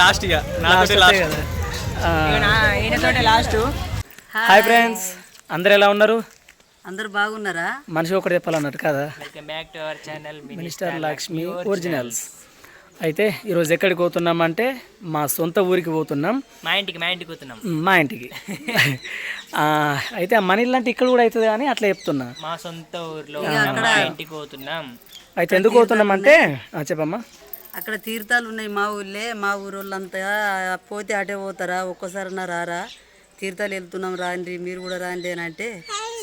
Last ఇక last. Hi friends, అందరు ఎలా ఉన్నారు? అందరు బాగున్నారా? మనిషి ఒకటి చెప్పాలన్నట్టు కదా. Welcome back to our channel minister Lakshmi originals. అయితే ఈరోజు ఎక్కడికి పోతున్నామంటే మా సొంత ఊరికి పోతున్నాం. మా ఇంటికి పోతున్నాం. మా ఇంటికి అయితే మన ఇల్లు అంటే ఇక్కడ కూడా అవుతుంది కానీ అట్లా చెప్తున్నా. మా సొంత ఊర్లో మా ఇంటికి పోతున్నాం. అయితే ఎందుకు పోతున్నాం అంటే చెప్పమ్మా. అక్కడ తీర్థాలు ఉన్నాయి మా ఊళ్ళే. మా ఊరోళ్ళంతా పోతే అటే పోతారా, ఒక్కసారి రారా, తీర్థాలు వెళ్తున్నాం రాండి, మీరు కూడా రాండి అని అంటే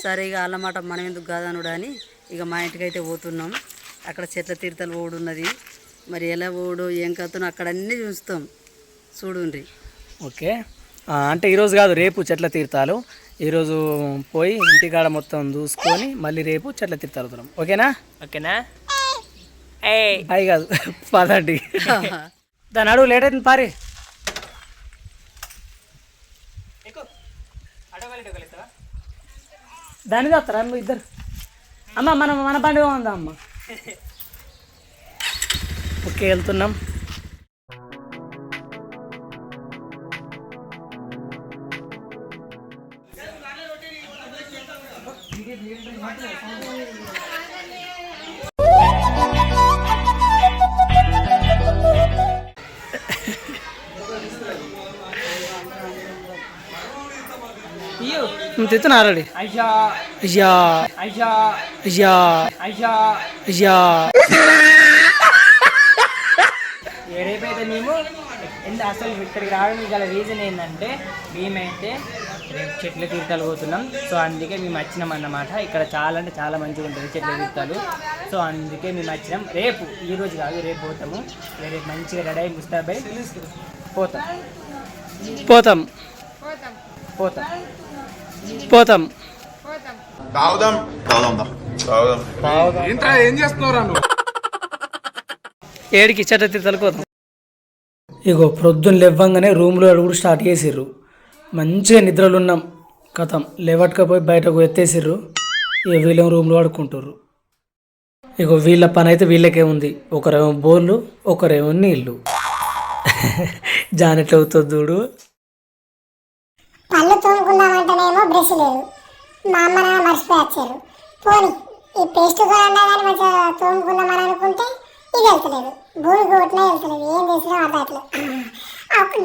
సరే ఇక అల్లమాట మనం ఎందుకు కాదనుడు అని ఇక మా ఇంటికి అయితే పోతున్నాం. అక్కడ చెట్ల తీర్థాలు ఓడు ఉన్నది, మరి ఎలా ఓడు ఏం కథనో అక్కడ అన్నీ చూస్తాం, చూడండి. ఓకే, అంటే ఈరోజు కాదు, రేపు చెట్ల తీర్థాలు. ఈరోజు పోయి ఇంటికాడ మొత్తం చూసుకొని మళ్ళీ రేపు చెట్ల తీర్థాలు అవుతున్నాం. ఓకేనా? అయి కాదు పదండి. దాని అడుగు లేట్ అవుతుంది పారి. దాని వస్తారా ఇద్దరు? అమ్మ మన బండి ఉందా అమ్మ? ఓకే, వెళ్తున్నాం. తెచ్చిన ఆల్రెడీ. రేపైతే మేము అసలు ఇక్కడికి రావడానికి గల రీజన్ ఏంటంటే మేమైతే రేపు చెట్ల తీర్థాలు పోతున్నాం. సో అందుకే మేము వచ్చినాం అన్నమాట. ఇక్కడ చాలా అంటే చాలా మంచిగా ఉంటుంది చెట్ల తీర్థాలు. సో అందుకే మేము వచ్చినాం. రేపు ఈరోజు కాదు, రేపు పోతాము. రేపు మంచిగా రెడీ అయి ముస్తాబై పోతాం. ఏం చేస్తున్నావు? ఏడికి చెట్ల తీర్థాలు పోతాం. ఇగో ప్రొద్దున లేవ్వంగానే రూమ్లో అడుగుడు స్టార్ట్ చేసిర్రు. మంచిగా నిద్రలు ఉన్నాం. కథం లేవట్టుకపోయి బయటకు ఎత్తేసిర్రు. ఇక వీళ్ళేమో రూమ్లో ఆడుకుంటారు. ఇగో వీళ్ళ పని అయితే వీళ్ళకే ఉంది. ఒకరేమో బోర్లు, ఒకరేమో నీళ్ళు. జానెట్ అవుతుంది చూడు. పళ్ళు తోముకుందామంటేనేమో బ్రష్ లేదు, మా అమ్మ నాన్న మర్చిపోయి వచ్చారు. పోనీ ఈ పేస్ట్ కొన్నా కానీ మంచిగా తోముకుందామని అనుకుంటే ఇది వెళ్తలేదు, భూమి కొట్టినా వెళ్తలేదు, ఏం చేసినా అర్థం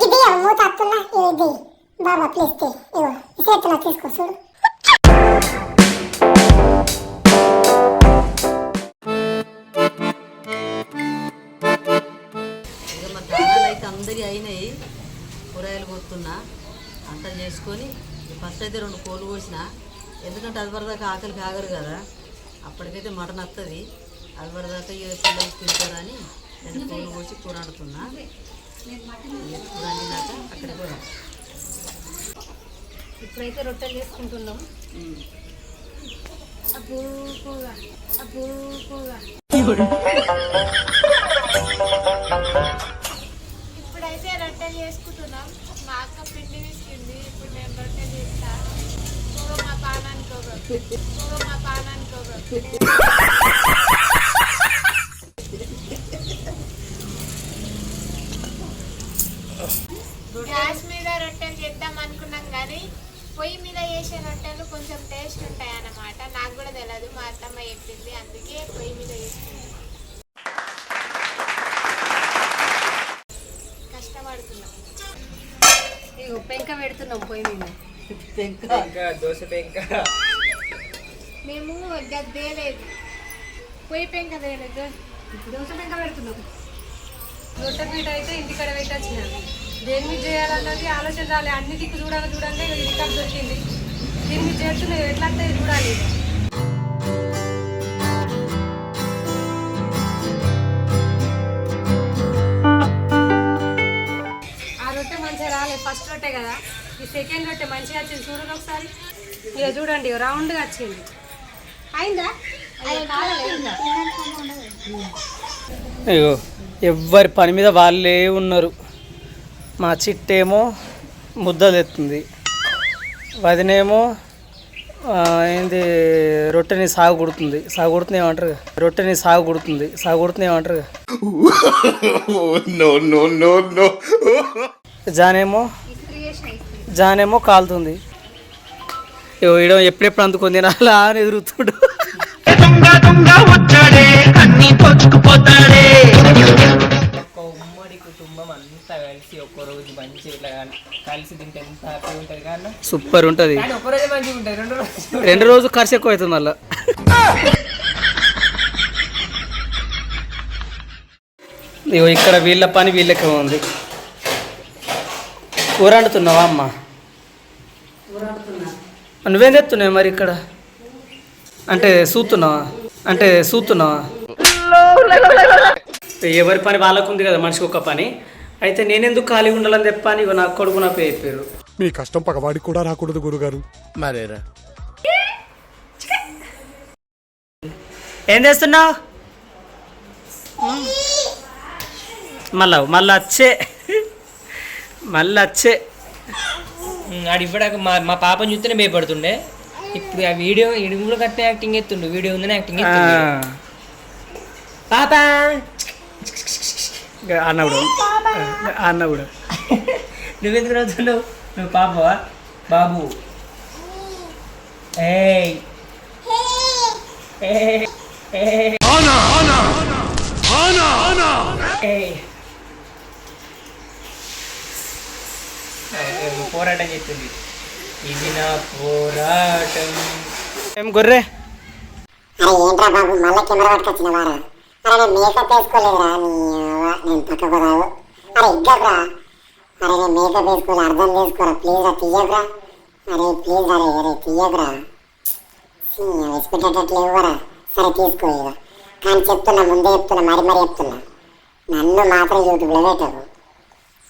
గిడ్డి మూత అత్తున్నా ఇది బాబా ప్లీజ్ ఇగో చేతున్నా తీసుకో చూడు. ఇక మా ధారాలు అయితే అందరి అయినాయి. కూరగాయలు కొత్తున్నా అంతా చేసుకొని ఫస్ట్ అయితే 2 కోళ్ళు కోసిన, ఎందుకంటే అది వరదాకా ఆకలికి ఆగరు కదా. అప్పటికైతే మటన్ వస్తుంది, అది వరదాకా పిల్లలు తింటారని 2 కోళ్ళు కోసి కూర వండుతున్నా. కూర వండినాక అక్కడికి కూడా ఇప్పుడైతే రొట్టెలు చేసుకుంటున్నాం. ఇప్పుడైతే రొట్టెలు చేసుకుంటున్నాం. మా అక్క పిండి తీసుకుంది, ఇప్పుడు నేను రొట్టెలు చేస్తా. మా పానానికి గ్యాస్ మీద రొట్టెలు చేద్దాం అనుకున్నాం కానీ పొయ్యి మీద చేసే రొట్టెలు కొంచెం టేస్ట్ ఉంటాయి అన్నమాట. నాకు కూడా తెలియదు, మా అత్తమ్మ చెప్పింది, అందుకే పొయ్యి మీద చేసుకుంటాం. కష్టపడుతున్నాం. పెంక పెడుతున్నాం పొయ్యి మీద. దోశ పెంక మేము గద్దేలేదు, పొయ్యి పెంక తేలేదు, దోశ పెంక పెడుతున్నాం. రొట్టె పీట అయితే ఇంటికాడ పెట్టొచ్చిన, దేని మీద చేయాలన్నది ఆలోచన రాలే. అన్ని దిక్కు చూడంగా ఇంటికాడ దొరికింది, దీని మీద చేస్తున్నాయి, ఎట్లా అంటే చూడాలి. ఆ రొట్టె మంచిగా రాలే, ఫస్ట్ రొట్టె కదా. ఈ సెకండ్ రొట్టె మంచిగా వచ్చింది, చూడండి ఒకసారి. ఇక చూడండి రౌండ్గా వచ్చింది. అయిందా? అయ్యో, ఎవ్వరి పని మీద వాళ్ళే ఉన్నారు. మా చిట్టేమో ముద్దలు ఎత్తుంది, వదినేమో ఏంది రొట్టెని సాగు కొడుతుంది ఏమంటారు రొట్టెని సాగు కొడుతుంది ఏమంటారు జానేమో కాలుతుంది. ఇడో ఎప్పుడెప్పుడు అందుకుంది అలా అని ఎదురుతుడు. ఉమ్మడి కుటుంబం అంతా కలిసి ఒక్క రోజు మంచి ఇట్లా కలిసి తింటే ఎంత హ్యాపీ ఉంటుంది కానీ సూపర్ ఉంటుంది. ఒక్కరోజే మంచిగా ఉంటుంది, 2 రోజులు 2 రోజు ఖర్చు ఎక్కువ అవుతుంది మళ్ళా. ఇగో ఇక్కడ వీళ్ళ పని వీళ్ళకే ఉంది. కూర వండుతున్నావా అమ్మ? నువ్వేం తెస్తున్నావు మరి ఇక్కడ? అంటే చూస్తున్నావా? ఎవరి పని వాళ్ళకు ఉంది కదా, మనిషికి ఒక పని. అయితే నేనెందుకు ఖాళీగా ఉండాలని చెప్పని ఇగో నా కొడుకు నా పేరు చెప్పారు. మీ కష్టం పగవాడికి కూడా రాకూడదు గురుగారు. మరేరా ఏం చేస్తున్నావు? మళ్ళా వచ్చే ఆడు ఇవ్వడాక మా పాపని చూస్తేనే భయపడుతుండే. ఇప్పుడు ఆ వీడియో కూడా కట్టే యాక్టింగ్ ఎత్తుండు, వీడియో ఉందని యాక్టింగ్ ఎత్తుండు. పాప అన్నప్పుడు నువ్వెందుకు నవ్వుతున్నావు? నువ్వు పాపవా బాబు? ఏయ్ పోరాటం చేస్తుంది. ఇది నా పోరాటం. ఏం గొర్రె? అరే ఏంట్రా బాబు మళ్ళీ కెమెరా పట్టుకొచ్చిన వారా? అరే నేను మేకప్ వేసుకోలేదురా, నేను పక్కకు రావు. అరే ఇద్దరా, అరే నేను మేకప్ వేసుకోలే, అర్థం చేసుకోరా ప్లీజ్ రా, తీయకురా. అరే ప్లీజ్ అరే తీయకురా, వేసుకునేటట్లు ఇవ్వరా. సరే తీసుకో ఇక, కానీ చెప్తున్నా, ముందే చెప్తున్నా, మరీ చెప్తున్నా, నన్ను మాత్రం యూట్యూబ్లో పెట్టకు.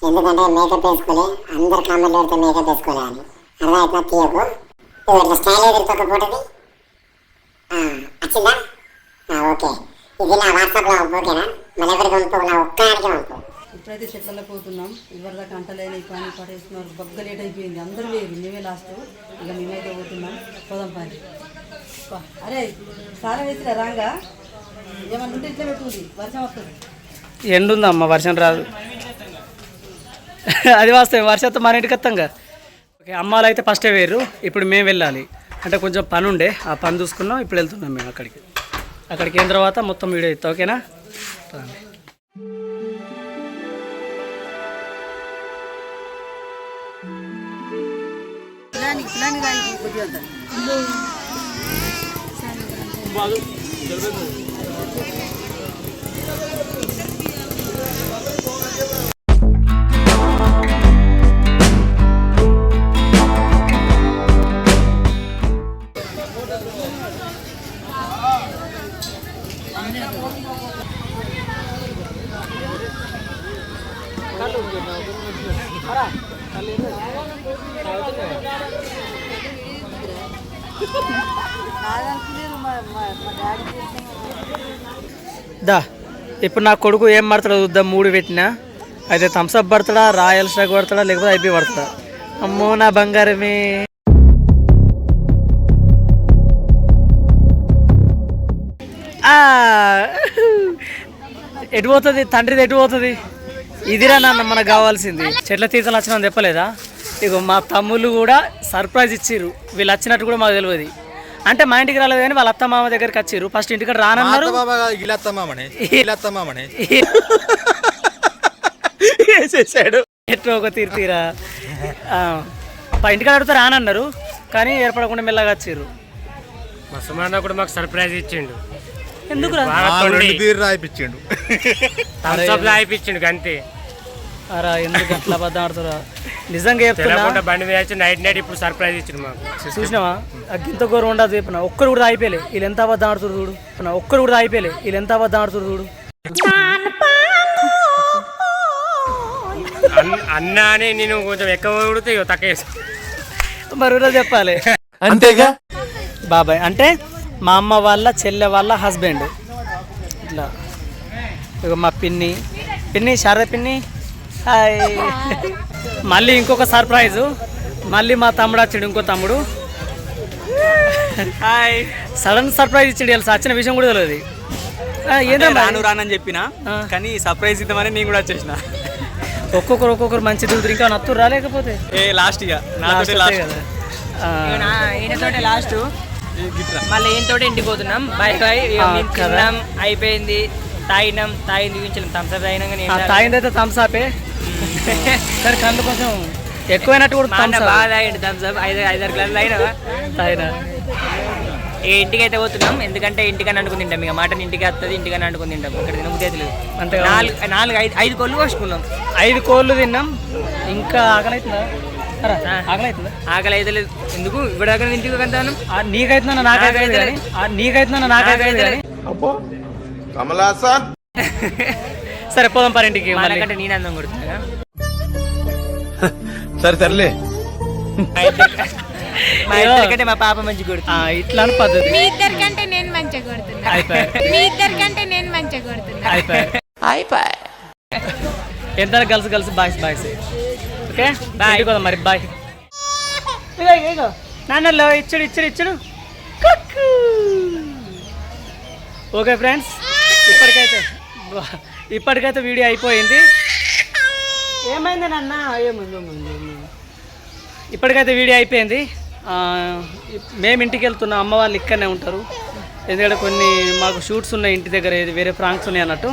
ఎందుకంటే మేకప్ వేసుకోలే, అందరు కామెంట్ పెడితే మేకప్ వేసుకోలే అని అర్థమైతే తీయకు. ఇట్లా స్టైల్ ఎదురుకోకపోతుంది. వచ్చిందా? ఓకే, ఇది నా వాట్సాప్లో ఓకేనా? మళ్ళీ ఎవరికి పంపు, నా ఒక్కదానికి పంపు. ఇప్పుడైతే చెట్లలో పోతున్నాం. ఇవరిదాకా అంటలేని పని పట్టేస్తున్నారు, బగ్గ లేట్ అయిపోయింది. అందరూ వేరు, మేమే లాస్ట్. ఇక మేమైతే పోతున్నాం, పోదాం పని. అరే సారా వేసిరా రాంగా, ఏమన్నా ఉంటే ఇట్లా పెట్టుకుంది, వర్షం వస్తుంది. ఎండుందమ్మ, వర్షం రాదు. అది వస్తాయి, వర్షంతో మన ఇంటికి వస్తాంగా. ఓకే, అమ్మాలు అయితే ఫస్టే వేరు, ఇప్పుడు మేము వెళ్ళాలి. అంటే కొంచెం పని ఉండే, ఆ పని చూసుకున్నాం. ఇప్పుడు వెళ్తున్నాం మేము అక్కడికి అయిన తర్వాత మొత్తం వీడియో ఇస్తాం. ఓకేనా? దా, ఇప్పుడు నా కొడుకు ఏం పడతాడో చూద్దాం. 3 పెట్టినా, అయితే థమ్స్అప్ పడతాడా, రాయల్ స్టాక్ పడతాడా, లేకపోతే ఐపీ పడతాడా? అమ్మో నా బంగారమే. ఎటు పోతుంది తండ్రిది, ఎటు పోతుంది? ఇదిరా నాన్న మనకు కావాల్సింది. చెట్ల తీతలు వచ్చినా చెప్పలేదా? ఇగో మా తమ్ముళ్ళు కూడా సర్ప్రైజ్ ఇచ్చిర్రు. వీళ్ళు వచ్చినట్టు కూడా మాకు తెలియదు. అంటే మా ఇంటికి రాలేదు కానీ వాళ్ళ అత్త మామ దగ్గరికి వచ్చిర్రు. ఫస్ట్ ఇంటికి రానన్నారు. వేసేసాడు ఎట్లా ఒక తీరుతీరా. ఇంటికి అడిగితే రానన్నారు కానీ ఏర్పడకుండా మెల్లగా వచ్చిర్రు. మా సుమాన కూడా మాకు సర్ప్రైజ్ ఇచ్చిండు. ఎందుకు రాయిపించిండు అంతే. అరా ఎందుకు అట్లా అబద్ధం ఆడుతురా? నిజంగా చెప్తున్నా, బండి వేసి నైట్ ఇప్పుడు సర్ప్రైజ్ ఇచ్చిండు మాకు. చూసినావా? ఇంత ఘోరం ఉండదు చెప్పిన. ఒక్కరు కూడా అయిపోలే, వీళ్ళు ఎంత అబద్ధం ఆడుతురు చూడు. ఒక్కరు కూడా అయిపోలే, వీళ్ళు ఎంత అబద్ధం ఆడుతురు చూడు. అన్నా అని నేను కొంచెం ఎక్కువ కొడితే తక్కువ మరో చెప్పాలి అంతేగా. బాబాయ్ అంటే మా అమ్మ వాళ్ళ చెల్లె వాళ్ళ హస్బెండ్. ఇట్లా ఇక మా పిన్ని శారద పిన్ని హాయ్. మళ్ళీ ఇంకొక సర్ప్రైజు, మళ్ళీ మా తమ్ముడు వచ్చాడు, ఇంకో తమ్ముడు. హాయ్. సడన్ సర్ప్రైజ్ ఇచ్చిండు ఇలా వచ్చిన విషయం కూడా తెలియదు ఏంటమ్మా రానని చెప్పిన కానీ సర్ప్రైజ్ ఇద్దామని నేను కూడా వచ్చేసిన. ఒక్కొక్కరు మంచి దిగుతారు ఇంకా నత్తు రాలేకపోతే లాస్ట్ ఇక నాతోటి లాస్ట్ ఈయనతోటే లాస్ట్ మళ్ళీ ఈయనతోటి ఇంటికి పోతున్నాం. Bye bye. తిన్నాం అయిపోయింది, తాగింది చూపించలేం. థమ్స్అప్ తాగింది అయితే థమ్స్అపే. సరే కళ్ళు కొంచెం ఎక్కువైనట్టు కూడా బాగా తాగింది థమ్స్అప్. 5-6 గ్లాసులు తాగినా. ఇంటికి అయితే పోతున్నాం, ఎందుకంటే ఇంటికని అనుకుని తింటాం. ఇక మటన్ ఇంటికి వస్తుంది, ఇంటికని అనుకుని తింటాం. ఇక్కడ తినబుద్ధి అంతే 5 కోళ్ళు కోసుకున్నాం. 5 కోళ్ళు తిన్నాం. ఇంకా ఆకలి అవుతుందా? ఆకలి అయితే లేదు. ఎందుకు ఇప్పుడు అక్కడ ఇంటికి వెళ్తాను. నీకైతుందా నాకైతే కానీ సరే పోదాం పరింటికి. మనకంటే నేను అందం కొడుతున్నా. సరే సర్లే. మా ఇద్దరికంటే మా పాప మంచి కొడుతుంది. ఇట్లా పద్ధతి. మీ ఇద్దరికంటే నేను మంచిగా కొడుతున్నా. అయిపోయి ఎంత కలిసి బాయ్స్ ఓకే బాయ్ కదా మరి బాయ్. ఇగో నాన్నలో ఇచ్చుడు. ఓకే ఫ్రెండ్స్, ఇప్పటికైతే వీడియో అయిపోయింది. ఏమైంది నాన్న? ఇప్పటికైతే వీడియో అయిపోయింది. మేము ఇంటికి వెళ్తున్నాం, అమ్మ వాళ్ళు ఇక్కడనే ఉంటారు. ఎందుకంటే కొన్ని మాకు షూట్స్ ఉన్నాయి ఇంటి దగ్గర, వేరే ప్రాంక్స్ ఉన్నాయి అన్నట్టు,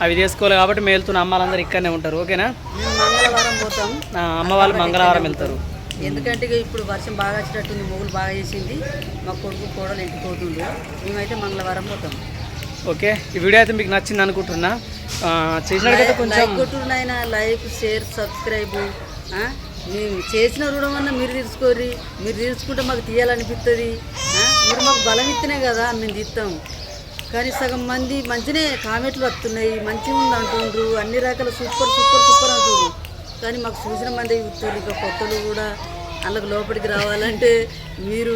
అవి చేసుకోవాలి కాబట్టి మేము వెళ్తున్నాం. అమ్మ వాళ్ళందరూ ఇక్కడనే ఉంటారు. ఓకేనా? మంగళవారం పోతాం. అమ్మ వాళ్ళు మంగళవారం వెళ్తారు. ఎందుకంటే ఇప్పుడు వర్షం బాగా వచ్చేటట్టుంది, మొగులు బాగా చేసింది, మా కొడుకు కోడలు ఇంటికి పోతుంది. మేమైతే మంగళవారం పోతాం. ఓకే, ఈ వీడియో అయితే మీకు నచ్చింది అనుకుంటున్నా. చేసినట్టయితే కొంచెం కొట్టునైనా లైక్, షేర్, సబ్స్క్రైబ్. మేము చేసిన రుణం అన్నా మీరు తీర్చుకుంటే మాకు తీయాలనిపిస్తుంది. మీరు మాకు బలం ఇస్తేనే కదా మేము తీస్తాం. కానీ సగం మంది మంచినే కామెంట్లు వస్తున్నాయి, మంచిగా ఉంది అంటుండ్రు, అన్ని రకాల సూపర్ అంటుండ్రు. కానీ మాకు చూసిన మంది చూస్తారు. ఇక కొత్తలు కూడా అందుకు లోపలికి రావాలంటే మీరు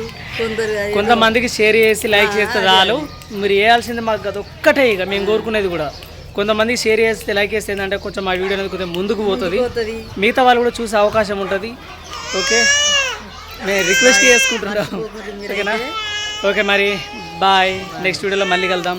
కొంతమందికి షేర్ చేసి లైక్ చేస్తే చాలు. మీరు వేయాల్సింది మాకు అది ఒక్కటే. ఇక మేము కోరుకునేది కూడా కొంతమందికి షేర్ చేస్తే లైక్ చేస్తే ఏంటంటే కొంచెం మా వీడియో అనేది కొంచెం ముందుకు పోతుంది, మిగతా వాళ్ళు కూడా చూసే అవకాశం ఉంటుంది. ఓకే, మేము రిక్వెస్ట్ చేసుకుంటున్నాం. ఓకేనా? ఓకే మరి బాయ్. నెక్స్ట్ వీడియోలో మళ్ళీ కలుద్దాం.